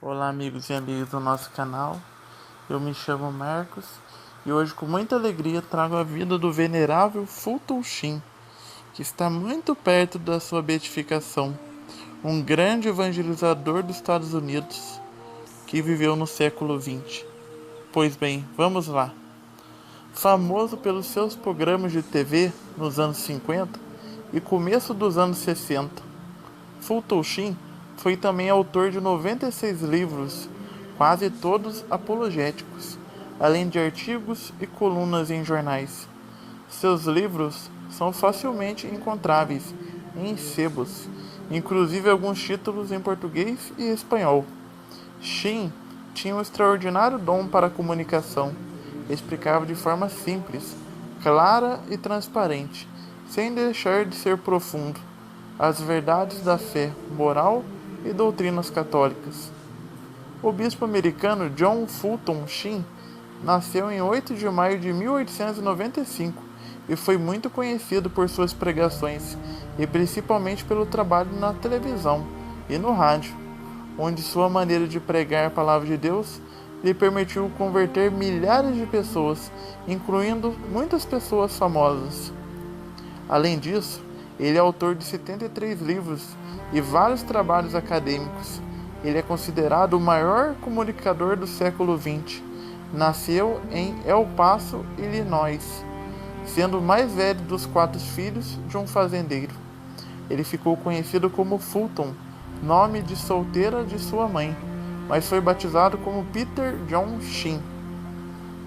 Olá, amigos e amigas do nosso canal. Eu me chamo Marcos e hoje, com muita alegria, trago a vida do venerável Fulton Sheen, que está muito perto da sua beatificação, um grande evangelizador dos Estados Unidos que viveu no século XX. Pois bem, vamos lá. Famoso pelos seus programas de TV nos anos 50 e começo dos anos 60, Fulton Sheen foi também autor de 96 livros, quase todos apologéticos, além de artigos e colunas em jornais. Seus livros são facilmente encontráveis em sebos, inclusive alguns títulos em português e espanhol. Sheen tinha um extraordinário dom para a comunicação. Explicava de forma simples, clara e transparente, sem deixar de ser profundo, as verdades da fé, moral e doutrinas católicas. O bispo americano John Fulton Sheen nasceu em 8 de maio de 1895 e foi muito conhecido por suas pregações e principalmente pelo trabalho na televisão e no rádio, onde sua maneira de pregar a palavra de Deus lhe permitiu converter milhares de pessoas, incluindo muitas pessoas famosas. Além disso, ele é autor de 73 livros e vários trabalhos acadêmicos. Ele é considerado o maior comunicador do século XX. Nasceu em El Paso, Illinois, sendo o mais velho dos 4 filhos de um fazendeiro. Ele ficou conhecido como Fulton, nome de solteira de sua mãe, mas foi batizado como Peter John Sheen.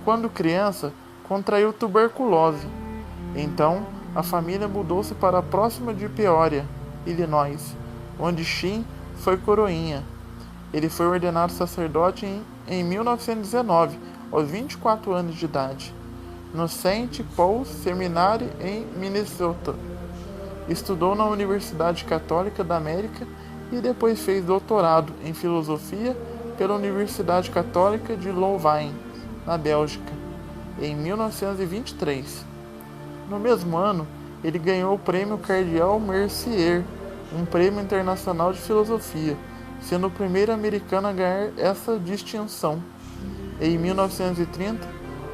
Quando criança, contraiu tuberculose. Então, a família mudou-se para a próxima de Peoria, Illinois, onde Sheen foi coroinha. Ele foi ordenado sacerdote em 1919, aos 24 anos de idade, no Saint Paul's Seminary em Minnesota. Estudou na Universidade Católica da América e depois fez doutorado em filosofia pela Universidade Católica de Louvain, na Bélgica, em 1923. No mesmo ano, ele ganhou o Prêmio Cardeal Mercier, um prêmio internacional de filosofia, sendo o primeiro americano a ganhar essa distinção. Em 1930,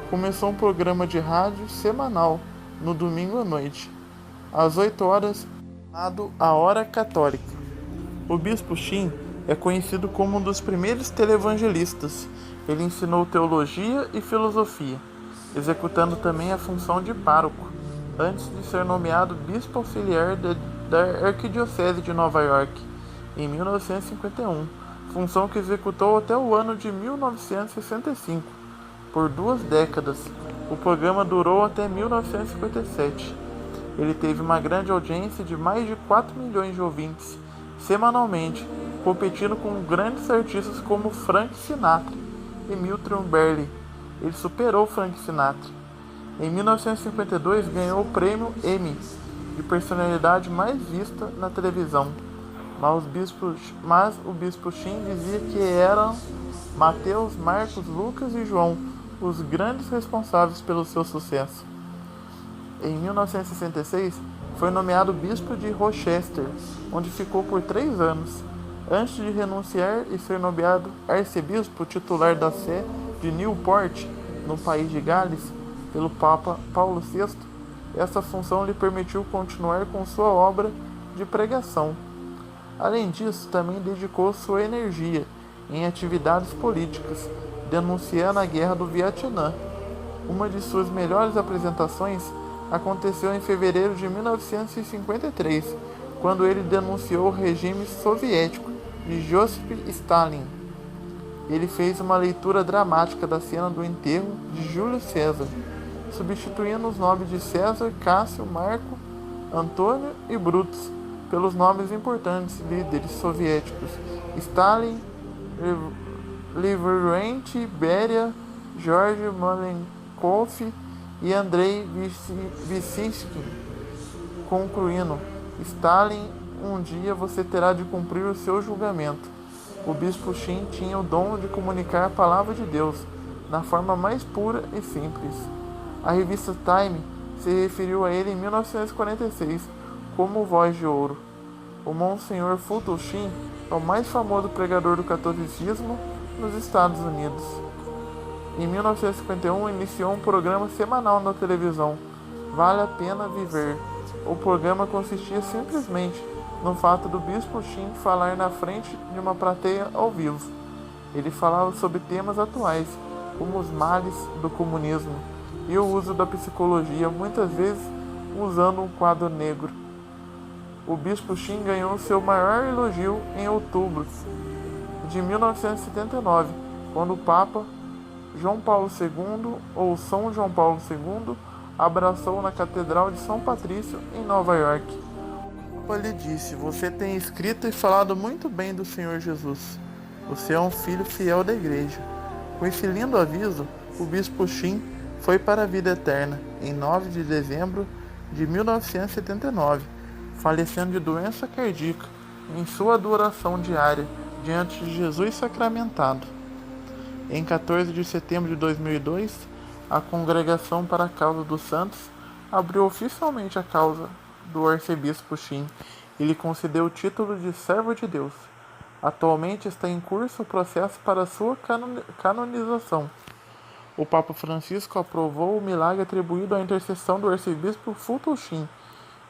começou um programa de rádio semanal, no domingo à noite, às 8 horas, chamado A Hora Católica. O bispo Sheen é conhecido como um dos primeiros televangelistas. Ele ensinou teologia e filosofia, executando também a função de pároco, antes de ser nomeado bispo auxiliar da Arquidiocese de Nova York, em 1951, função que executou até o ano de 1965. Por 2 décadas, o programa durou até 1957. Ele teve uma grande audiência de mais de 4 milhões de ouvintes, semanalmente, competindo com grandes artistas como Frank Sinatra e Milton Berle. Ele superou Frank Sinatra. Em 1952, ganhou o prêmio Emmy de personalidade mais vista na televisão. Mas o bispo Sheen dizia que eram Mateus, Marcos, Lucas e João os grandes responsáveis pelo seu sucesso. Em 1966, foi nomeado bispo de Rochester, onde ficou por 3 anos, antes de renunciar e ser nomeado arcebispo titular da Sé de Newport, no país de Gales, pelo Papa Paulo VI. Essa função lhe permitiu continuar com sua obra de pregação. Além disso, também dedicou sua energia em atividades políticas, denunciando a Guerra do Vietnã. Uma de suas melhores apresentações aconteceu em fevereiro de 1953, quando ele denunciou o regime soviético de Joseph Stalin. Ele fez uma leitura dramática da cena do enterro de Júlio César, substituindo os nomes de César, Cássio, Marco, Antônio e Brutus pelos nomes importantes líderes soviéticos: Stalin, Lavrent Beria, George Malenkov e Andrei Vyshensky, concluindo: Stalin, um dia você terá de cumprir o seu julgamento. O bispo Sheen tinha o dom de comunicar a palavra de Deus na forma mais pura e simples. A revista Time se referiu a ele em 1946 como Voz de Ouro. O Monsenhor Fulton Sheen é o mais famoso pregador do catolicismo nos Estados Unidos. Em 1951, iniciou um programa semanal na televisão, Vale a Pena Viver. O programa consistia simplesmente no fato do Bispo Sheen falar na frente de uma plateia ao vivo. Ele falava sobre temas atuais, como os males do comunismo e o uso da psicologia, muitas vezes usando um quadro negro. O Bispo Sheen ganhou seu maior elogio em outubro de 1979, quando o Papa João Paulo II, ou São João Paulo II, abraçou na Catedral de São Patrício, em Nova York. O Papa lhe disse: "Você tem escrito e falado muito bem do Senhor Jesus. Você é um filho fiel da Igreja." Com esse lindo aviso, o Bispo Sheen foi para a vida eterna, em 9 de dezembro de 1979, falecendo de doença cardíaca, em sua adoração diária, diante de Jesus sacramentado. Em 14 de setembro de 2002, a Congregação para a Causa dos Santos abriu oficialmente a causa do arcebispo Sheen e lhe concedeu o título de Servo de Deus. Atualmente está em curso o processo para sua canonização. O Papa Francisco aprovou o milagre atribuído à intercessão do arcebispo Fulton Sheen,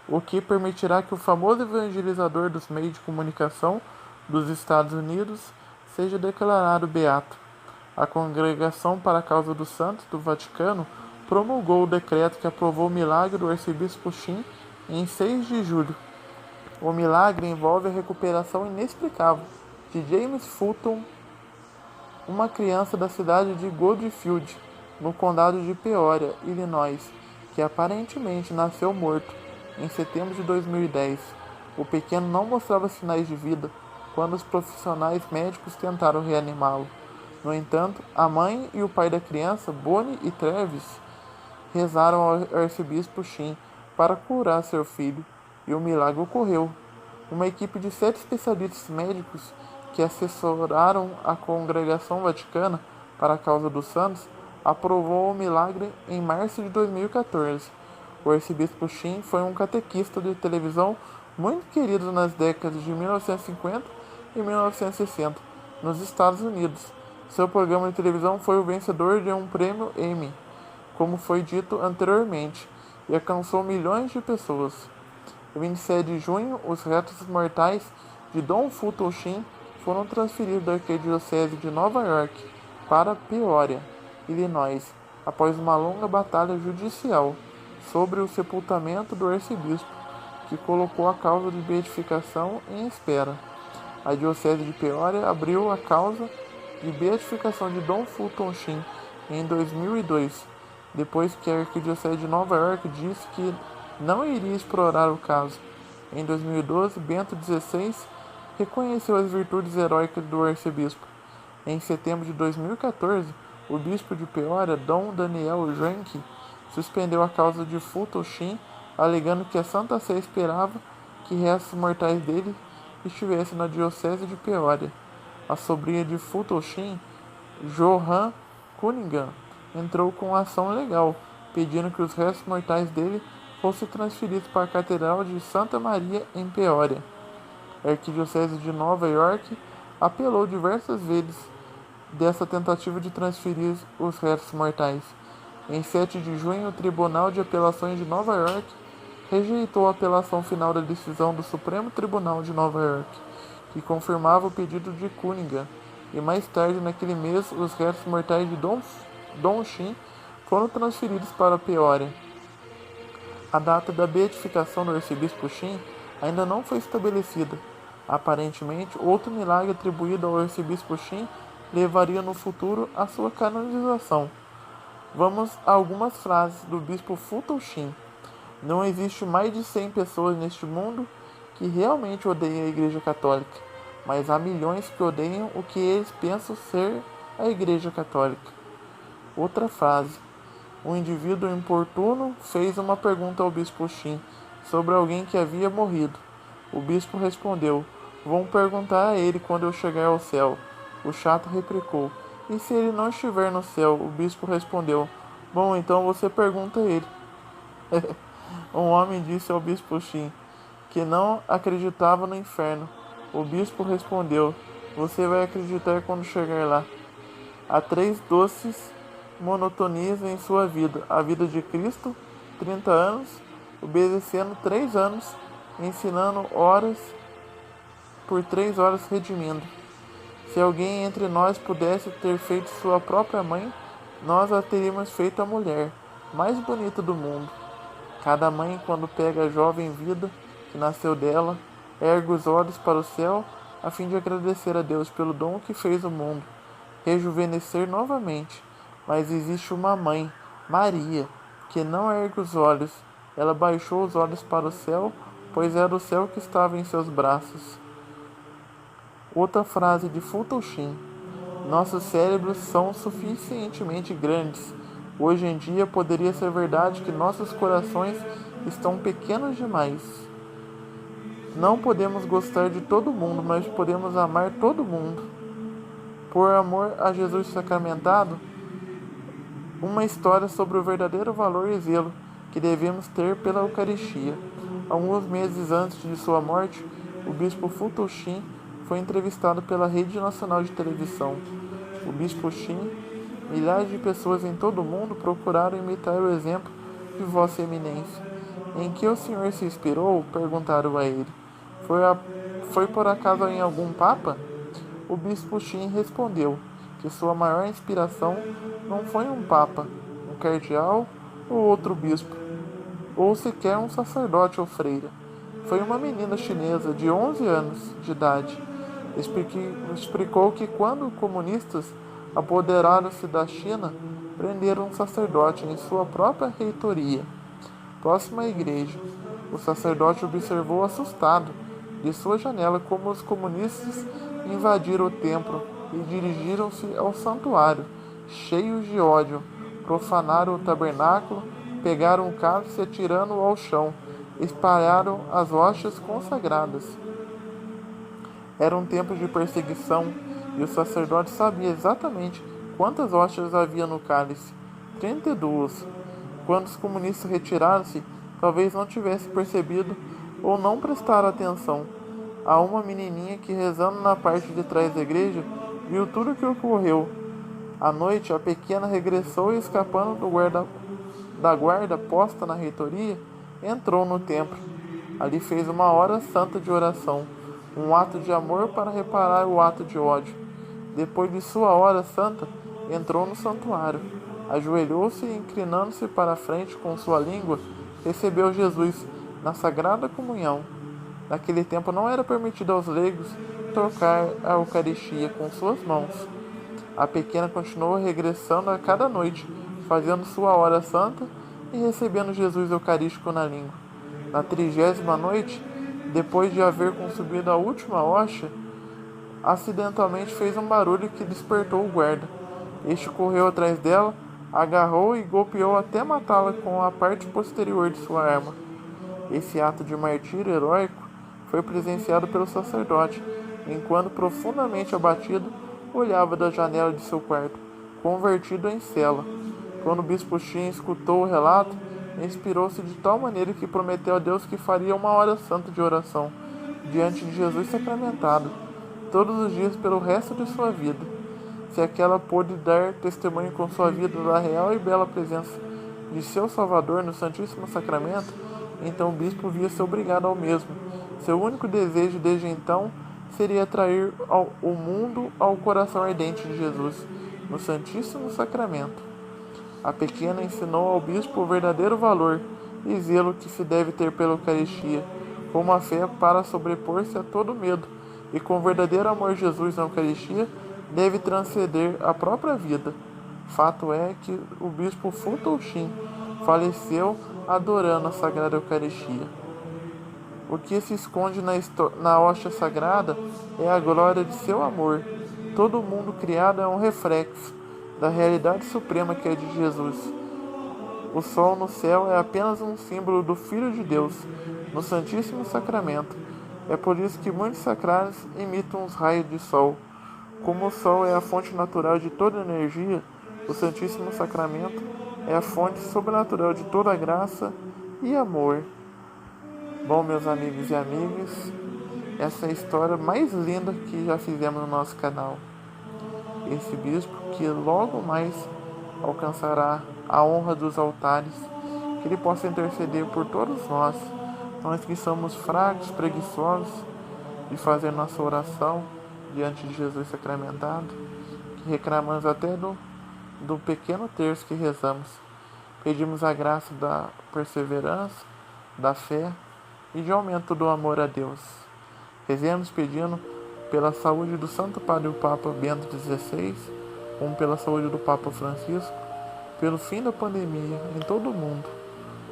o que permitirá que o famoso evangelizador dos meios de comunicação dos Estados Unidos seja declarado beato. A Congregação para a Causa dos Santos do Vaticano promulgou o decreto que aprovou o milagre do arcebispo Sheen em 6 de julho. O milagre envolve a recuperação inexplicável de James Fulton, uma criança da cidade de Goldfield, no condado de Peoria, Illinois, que aparentemente nasceu morto em setembro de 2010. O pequeno não mostrava sinais de vida quando os profissionais médicos tentaram reanimá-lo. No entanto, a mãe e o pai da criança, Bonnie e Travis, rezaram ao arcebispo Sheen para curar seu filho, e o milagre ocorreu. Uma equipe de 7 especialistas médicos que assessoraram a Congregação Vaticana para a Causa dos Santos aprovou o milagre em março de 2014. O arcebispo Sheen foi um catequista de televisão muito querido nas décadas de 1950 e 1960 nos Estados Unidos. Seu programa de televisão foi o vencedor de um prêmio Emmy, como foi dito anteriormente, e alcançou milhões de pessoas. Em 27 de junho, os restos mortais de Dom Fulton Sheen foram transferidos da Arquidiocese de Nova York para Peoria, Illinois, após uma longa batalha judicial sobre o sepultamento do arcebispo, que colocou a causa de beatificação em espera. A Diocese de Peoria abriu a causa de beatificação de Dom Fulton Sheen em 2002, depois que a Arquidiocese de Nova York disse que não iria explorar o caso. Em 2012, Bento XVI reconheceu as virtudes heróicas do arcebispo. Em setembro de 2014, o bispo de Peoria, Dom Daniel Janke, suspendeu a causa de Fulton Sheen, alegando que a Santa Sé esperava que restos mortais dele estivessem na Diocese de Peoria. A sobrinha de Fulton Sheen, Joan Cunningham, entrou com ação legal, pedindo que os restos mortais dele fossem transferidos para a Catedral de Santa Maria em Peoria. A Arquidiocese de Nova York apelou diversas vezes dessa tentativa de transferir os restos mortais. Em 7 de junho, o Tribunal de Apelações de Nova York rejeitou a apelação final da decisão do Supremo Tribunal de Nova York, que confirmava o pedido de Cunningham, e mais tarde naquele mês os restos mortais de Dom Sheen foram transferidos para Peoria. A data da beatificação do arcebispo Sheen ainda não foi estabelecida. Aparentemente, outro milagre atribuído ao arcebispo Sheen levaria no futuro à sua canonização. Vamos a algumas frases do bispo Fulton Sheen. Não existe mais de 100 pessoas neste mundo que realmente odeiam a Igreja Católica, mas há milhões que odeiam o que eles pensam ser a Igreja Católica. Outra frase. Um indivíduo importuno fez uma pergunta ao bispo Sheen sobre alguém que havia morrido. O bispo respondeu: "Vão perguntar a ele quando eu chegar ao céu." O chato replicou: "E se ele não estiver no céu?" O bispo respondeu: "Bom, então você pergunta a ele." Um homem disse ao bispo Sheen: que não acreditava no inferno. O bispo respondeu: você vai acreditar quando chegar lá. Há 3 doces monotonias em sua vida: a vida de Cristo, 30 anos, obedecendo 3 anos, ensinando horas por 3 horas redimindo. Se alguém entre nós pudesse ter feito sua própria mãe, nós a teríamos feito a mulher mais bonita do mundo. Cada mãe, quando pega a jovem vida que nasceu dela, ergue os olhos para o céu a fim de agradecer a Deus pelo dom que fez o mundo, rejuvenescer novamente. Mas existe uma mãe, Maria, que não ergue os olhos. Ela baixou os olhos para o céu, pois era o céu que estava em seus braços. Outra frase de Fulton Sheen: nossos cérebros são suficientemente grandes. Hoje em dia poderia ser verdade que nossos corações estão pequenos demais. Não podemos gostar de todo mundo, mas podemos amar todo mundo. Por amor a Jesus sacramentado, uma história sobre o verdadeiro valor e zelo que devemos ter pela Eucaristia. Alguns meses antes de sua morte, o bispo Fulton Sheen foi entrevistado pela Rede Nacional de Televisão. O bispo Sheen: milhares de pessoas em todo o mundo procuraram imitar o exemplo de Vossa Eminência. Em que o senhor se inspirou? Perguntaram a ele. Foi por acaso em algum papa? O bispo Sheen respondeu que sua maior inspiração não foi um papa, um cardeal ou outro bispo, ou sequer um sacerdote ou freira. Foi uma menina chinesa de 11 anos de idade. Explicou que quando comunistas apoderaram-se da China, prenderam um sacerdote em sua própria reitoria, próxima à igreja. O sacerdote observou assustado de sua janela como os comunistas invadiram o templo e dirigiram-se ao santuário, cheios de ódio. Profanaram o tabernáculo, pegaram o cálice e, atirando-o ao chão, espalharam as hóstias consagradas. Eram tempos de perseguição, e o sacerdote sabia exatamente quantas hóstias havia no cálice: 32. Quando os comunistas retiraram-se, talvez não tivesse percebido ou não prestaram atenção. A uma menininha que, rezando na parte de trás da igreja, viu tudo o que ocorreu. À noite, a pequena regressou e, escapando da guarda posta na reitoria, entrou no templo. Ali fez uma hora santa de oração, um ato de amor para reparar o ato de ódio. Depois de sua hora santa, entrou no santuário. Ajoelhou-se e, inclinando-se para a frente com sua língua, recebeu Jesus na Sagrada Comunhão. Naquele tempo não era permitido aos leigos tocar a Eucaristia com suas mãos. A pequena continuou regressando a cada noite, fazendo sua hora santa e recebendo Jesus Eucarístico na língua. Na 30ª noite, depois de haver consumido a última hóstia, acidentalmente fez um barulho que despertou o guarda. Este correu atrás dela, agarrou e golpeou até matá-la com a parte posterior de sua arma. Esse ato de martírio heróico foi presenciado pelo sacerdote, enquanto, profundamente abatido, olhava da janela de seu quarto, convertido em cela. Quando o bispo Sheen escutou o relato, inspirou-se de tal maneira que prometeu a Deus que faria uma hora santa de oração diante de Jesus sacramentado, todos os dias pelo resto de sua vida. Se aquela pôde dar testemunho com sua vida da real e bela presença de seu Salvador no Santíssimo Sacramento, então o bispo via-se obrigado ao mesmo. Seu único desejo desde então seria atrair o mundo ao coração ardente de Jesus no Santíssimo Sacramento. A pequena ensinou ao bispo o verdadeiro valor e zelo que se deve ter pela Eucaristia, com uma fé para sobrepor-se a todo medo, e com verdadeiro amor Jesus na Eucaristia deve transcender a própria vida. Fato é que o bispo Fulton Sheen faleceu adorando a Sagrada Eucaristia. O que se esconde na hóstia sagrada é a glória de seu amor. Todo o mundo criado é um reflexo da realidade suprema que é de Jesus. O sol no céu é apenas um símbolo do Filho de Deus no Santíssimo Sacramento. É por isso que muitos sacrários imitam os raios de sol. Como o sol é a fonte natural de toda energia, o Santíssimo Sacramento é a fonte sobrenatural de toda graça e amor. Bom, meus amigos e amigas, essa é a história mais linda que já fizemos no nosso canal. Esse bispo que logo mais alcançará a honra dos altares, que ele possa interceder por todos nós que somos fracos, preguiçosos, de fazer nossa oração diante de Jesus sacramentado, que reclamamos até do pequeno terço que rezamos. Pedimos a graça da perseverança, da fé e de aumento do amor a Deus. Rezemos pedindo pela saúde do Santo Padre o Papa Bento XVI, como pela saúde do Papa Francisco, pelo fim da pandemia em todo o mundo,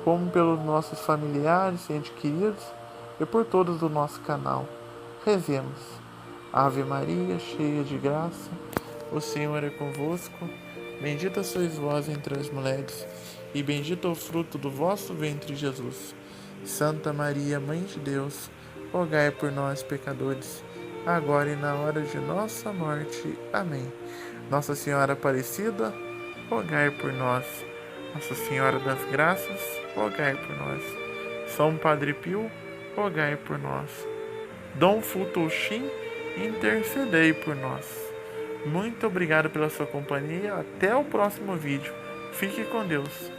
como pelos nossos familiares e entes queridos e por todos do nosso canal. Rezemos. Ave Maria, cheia de graça, o Senhor é convosco. Bendita sois vós entre as mulheres, e bendito é o fruto do vosso ventre, Jesus. Santa Maria, Mãe de Deus, rogai por nós, pecadores, agora e na hora de nossa morte. Amém. Nossa Senhora Aparecida, rogai por nós. Nossa Senhora das Graças, rogai por nós. São Padre Pio, rogai por nós. Dom Futuxim, intercedei por nós. Muito obrigado pela sua companhia. Até o próximo vídeo. Fique com Deus.